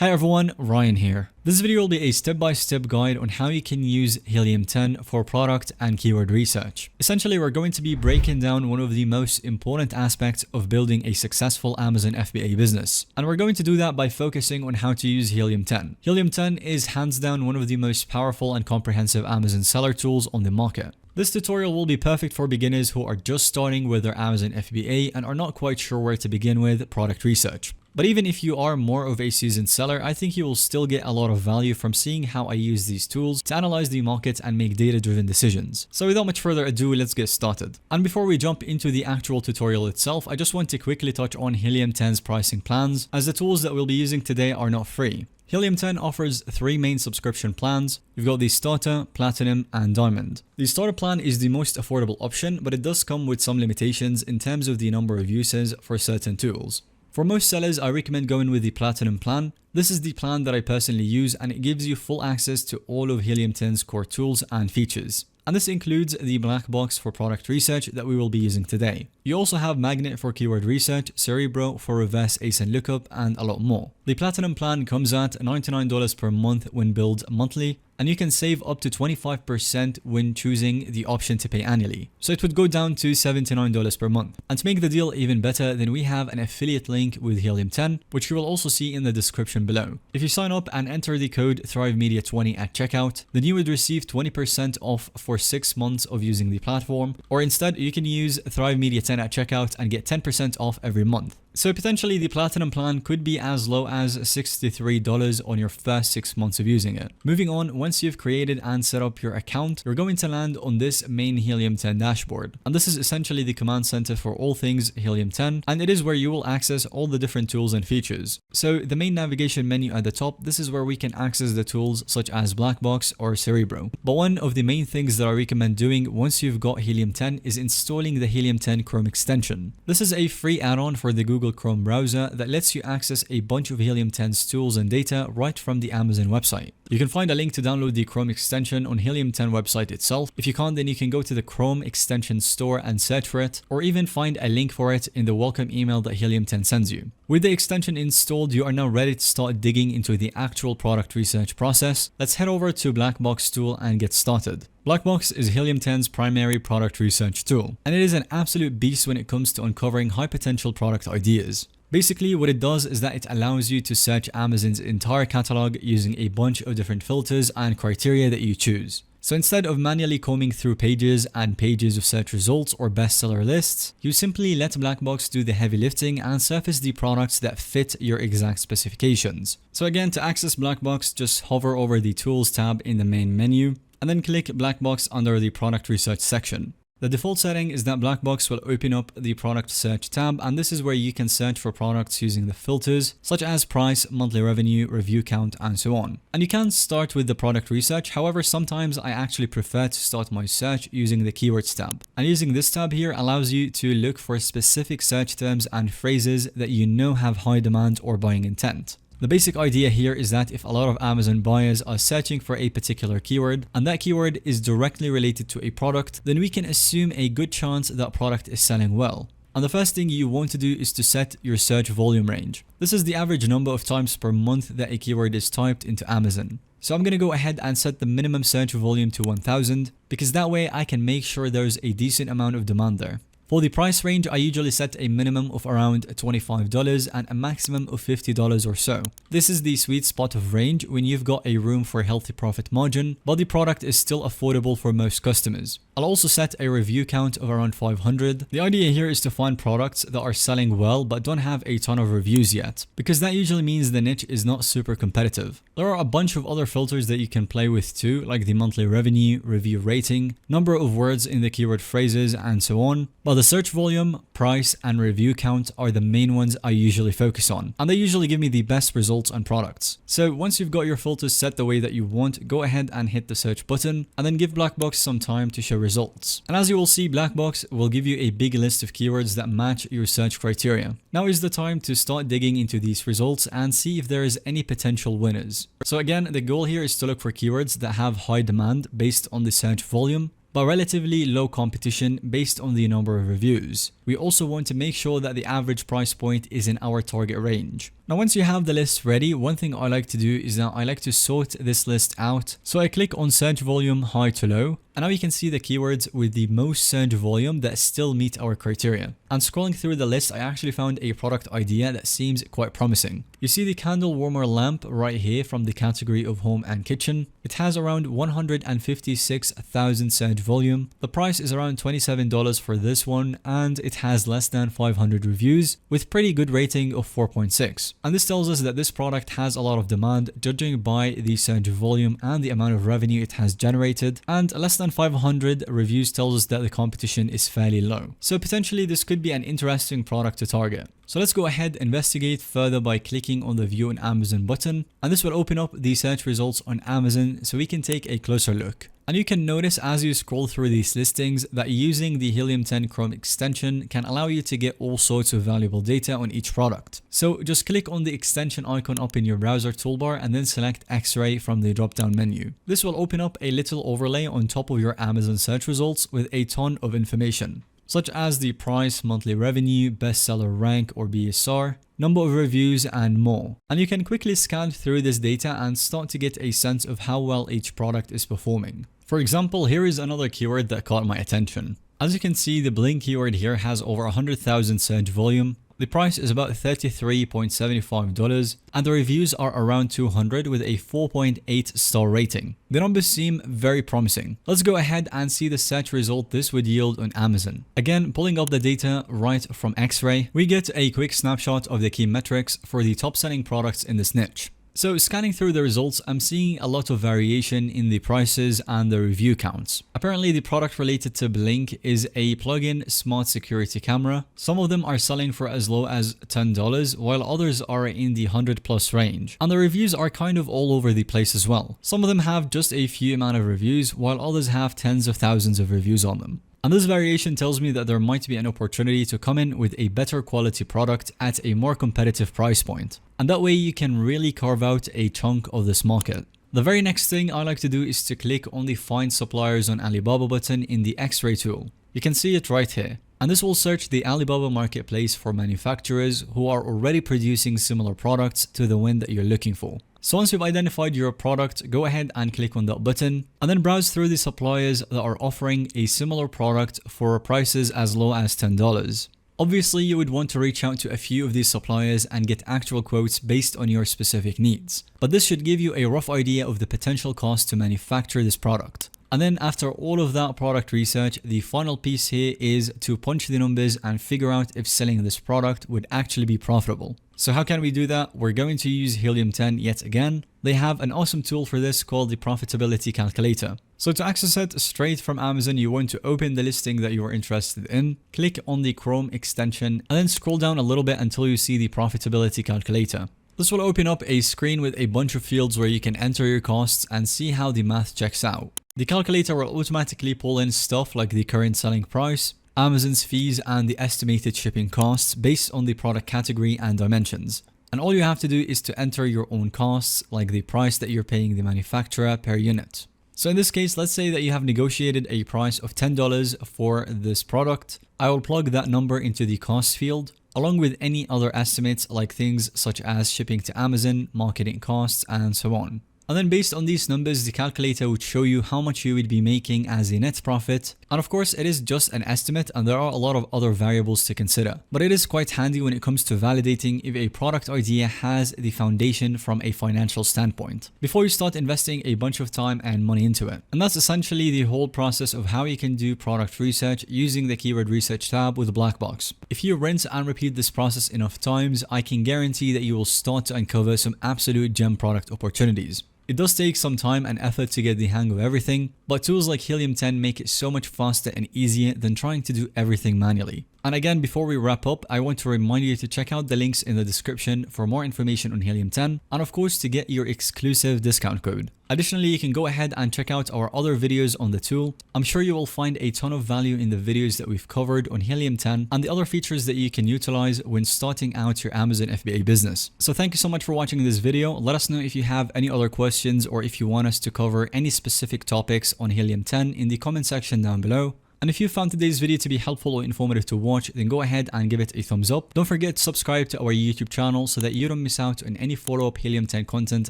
Hi everyone, Ryan here. This video will be a step-by-step guide on how you can use Helium 10 for product and keyword research. Essentially, we're going to be breaking down one of the most important aspects of building a successful Amazon FBA business. And we're going to do that by focusing on how to use Helium 10. Helium 10 is hands down one of the most powerful and comprehensive Amazon seller tools on the market. This tutorial will be perfect for beginners who are just starting with their Amazon FBA and are not quite sure where to begin with product research. But even if you are more of a seasoned seller, I think you will still get a lot of value from seeing how I use these tools to analyze the market and make data-driven decisions. So without much further ado, let's get started. And before we jump into the actual tutorial itself, I just want to quickly touch on Helium 10's pricing plans, as the tools that we'll be using today are not free. Helium 10 offers three main subscription plans. You've got the Starter, Platinum, and Diamond. The Starter plan is the most affordable option, but it does come with some limitations in terms of the number of uses for certain tools. For most sellers, I recommend going with the Platinum plan. This is the plan that I personally use, and it gives you full access to all of Helium 10's core tools and features. And this includes the black box for product research that we will be using today. You also have Magnet for keyword research, Cerebro for reverse ASIN lookup, and a lot more. The Platinum plan comes at $99 per month when billed monthly, and you can save up to 25% when choosing the option to pay annually. So it would go down to $79 per month. And to make the deal even better, then we have an affiliate link with Helium 10, which you will also see in the description below. If you sign up and enter the code ThriveMedia20 at checkout, then you would receive 20% off for 6 months of using the platform, or instead you can use ThriveMedia10 at checkout and get 10% off every month. So potentially the Platinum plan could be as low as $63 on your first 6 months of using it. Moving on, once you've created and set up your account, you're going to land on this main Helium 10 dashboard. And this is essentially the command center for all things Helium 10, and it is where you will access all the different tools and features. So the main navigation menu at the top, this is where we can access the tools such as Blackbox or Cerebro. But one of the main things that I recommend doing once you've got Helium 10 is installing the Helium 10 Chrome extension. This is a free add-on for the Google Chrome browser that lets you access a bunch of Helium 10's tools and data right from the Amazon website. You can find a link to download the Chrome extension on Helium 10 website itself. If you can't, then you can go to the Chrome extension store and search for it, or even find a link for it in the welcome email that Helium 10 sends you. With the extension installed, you are now ready to start digging into the actual product research process. Let's head over to Blackbox tool and get started. Blackbox is Helium 10's primary product research tool, and it is an absolute beast when it comes to uncovering high potential product ideas. Basically, what it does is that it allows you to search Amazon's entire catalog using a bunch of different filters and criteria that you choose. So instead of manually combing through pages and pages of search results or bestseller lists, you simply let Blackbox do the heavy lifting and surface the products that fit your exact specifications. So again, to access Blackbox, just hover over the Tools tab in the main menu, and then click Blackbox under the Product Research section. The default setting is that Blackbox will open up the Product Search tab, and this is where you can search for products using the filters such as price, monthly revenue, review count, and so on. And you can start with the product research. However, sometimes I actually prefer to start my search using the Keywords tab. And using this tab here allows you to look for specific search terms and phrases that you know have high demand or buying intent. The basic idea here is that if a lot of Amazon buyers are searching for a particular keyword and that keyword is directly related to a product, then we can assume a good chance that product is selling well. And the first thing you want to do is to set your search volume range. This is the average number of times per month that a keyword is typed into Amazon. So I'm going to go ahead and set the minimum search volume to 1000 because that way I can make sure there's a decent amount of demand there. For the price range, I usually set a minimum of around $25 and a maximum of $50 or so. This is the sweet spot of range when you've got a room for a healthy profit margin, but the product is still affordable for most customers. I'll also set a review count of around 500. The idea here is to find products that are selling well but don't have a ton of reviews yet, because that usually means the niche is not super competitive. There are a bunch of other filters that you can play with too, like the monthly revenue, review rating, number of words in the keyword phrases, and so on. But the search volume, price, and review count are the main ones I usually focus on, and they usually give me the best results on products. So once you've got your filters set the way that you want, go ahead and hit the search button, and then give Blackbox some time to show results. And as you will see, Blackbox will give you a big list of keywords that match your search criteria. Now is the time to start digging into these results and see if there is any potential winners. So again, the goal here is to look for keywords that have high demand based on the search volume, but relatively low competition based on the number of reviews. We also want to make sure that the average price point is in our target range. Now once you have the list ready, one thing I like to do is that I like to sort this list out. So I click on search volume high to low, and now you can see the keywords with the most search volume that still meet our criteria. And scrolling through the list, I actually found a product idea that seems quite promising. You see the candle warmer lamp right here from the category of home and kitchen. It has around 156,000 search volume. The price is around $27 for this one, and it has less than 500 reviews with pretty good rating of 4.6. And this tells us that this product has a lot of demand, judging by the search volume and the amount of revenue it has generated, and less than 500 reviews tells us that the competition is fairly low. So potentially this could be an interesting product to target. So let's go ahead and investigate further by clicking on the View on Amazon button, and this will open up the search results on Amazon so we can take a closer look. And you can notice as you scroll through these listings that using the Helium 10 Chrome extension can allow you to get all sorts of valuable data on each product. So just click on the extension icon up in your browser toolbar and then select X-Ray from the drop-down menu. This will open up a little overlay on top of your Amazon search results with a ton of information, such as the price, monthly revenue, bestseller rank or BSR, number of reviews, and more. And you can quickly scan through this data and start to get a sense of how well each product is performing. For example, here is another keyword that caught my attention. As you can see, the bling keyword here has over 100,000 search volume. The price is about $33.75 and the reviews are around 200 with a 4.8 star rating. The numbers seem very promising. Let's go ahead and see the search result this would yield on Amazon. Again, pulling up the data right from X-Ray, we get a quick snapshot of the key metrics for the top selling products in this niche. So scanning through the results, I'm seeing a lot of variation in the prices and the review counts. Apparently the product related to Blink is a plug-in smart security camera. Some of them are selling for as low as $10 while others are in the 100+ range. And the reviews are kind of all over the place as well. Some of them have just a few amount of reviews while others have tens of thousands of reviews on them. And this variation tells me that there might be an opportunity to come in with a better quality product at a more competitive price point. And that way you can really carve out a chunk of this market. The very next thing I like to do is to click on the Find Suppliers on Alibaba button in the X-Ray tool. You can see it right here. And this will search the Alibaba marketplace for manufacturers who are already producing similar products to the one that you're looking for. So once you've identified your product, go ahead and click on that button and then browse through the suppliers that are offering a similar product for prices as low as $10. Obviously, you would want to reach out to a few of these suppliers and get actual quotes based on your specific needs. But this should give you a rough idea of the potential cost to manufacture this product. And then after all of that product research, the final piece here is to punch the numbers and figure out if selling this product would actually be profitable. So how can we do that? We're going to use Helium 10 yet again. They have an awesome tool for this called the Profitability Calculator. So to access it straight from Amazon, you want to open the listing that you are interested in, click on the Chrome extension, and then scroll down a little bit until you see the Profitability Calculator. This will open up a screen with a bunch of fields where you can enter your costs and see how the math checks out. The calculator will automatically pull in stuff like the current selling price, Amazon's fees, and the estimated shipping costs based on the product category and dimensions. And all you have to do is to enter your own costs, like the price that you're paying the manufacturer per unit. So in this case, let's say that you have negotiated a price of $10 for this product. I will plug that number into the cost field, along with any other estimates like things such as shipping to Amazon, marketing costs, and so on. And then based on these numbers, the calculator would show you how much you would be making as a net profit. And of course, it is just an estimate and there are a lot of other variables to consider. But it is quite handy when it comes to validating if a product idea has the foundation from a financial standpoint, before you start investing a bunch of time and money into it. And that's essentially the whole process of how you can do product research using the keyword research tab with Blackbox. If you rinse and repeat this process enough times, I can guarantee that you will start to uncover some absolute gem product opportunities. It does take some time and effort to get the hang of everything, but tools like Helium 10 make it so much faster and easier than trying to do everything manually. And again, before we wrap up, I want to remind you to check out the links in the description for more information on Helium 10 and of course to get your exclusive discount code. Additionally, you can go ahead and check out our other videos on the tool. I'm sure you will find a ton of value in the videos that we've covered on Helium 10 and the other features that you can utilize when starting out your Amazon FBA business. So thank you so much for watching this video. Let us know if you have any other questions or if you want us to cover any specific topics on Helium 10 in the comment section down below. And if you found today's video to be helpful or informative to watch, then go ahead and give it a thumbs up. Don't forget to subscribe to our YouTube channel so that you don't miss out on any follow-up Helium 10 content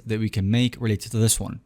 that we can make related to this one.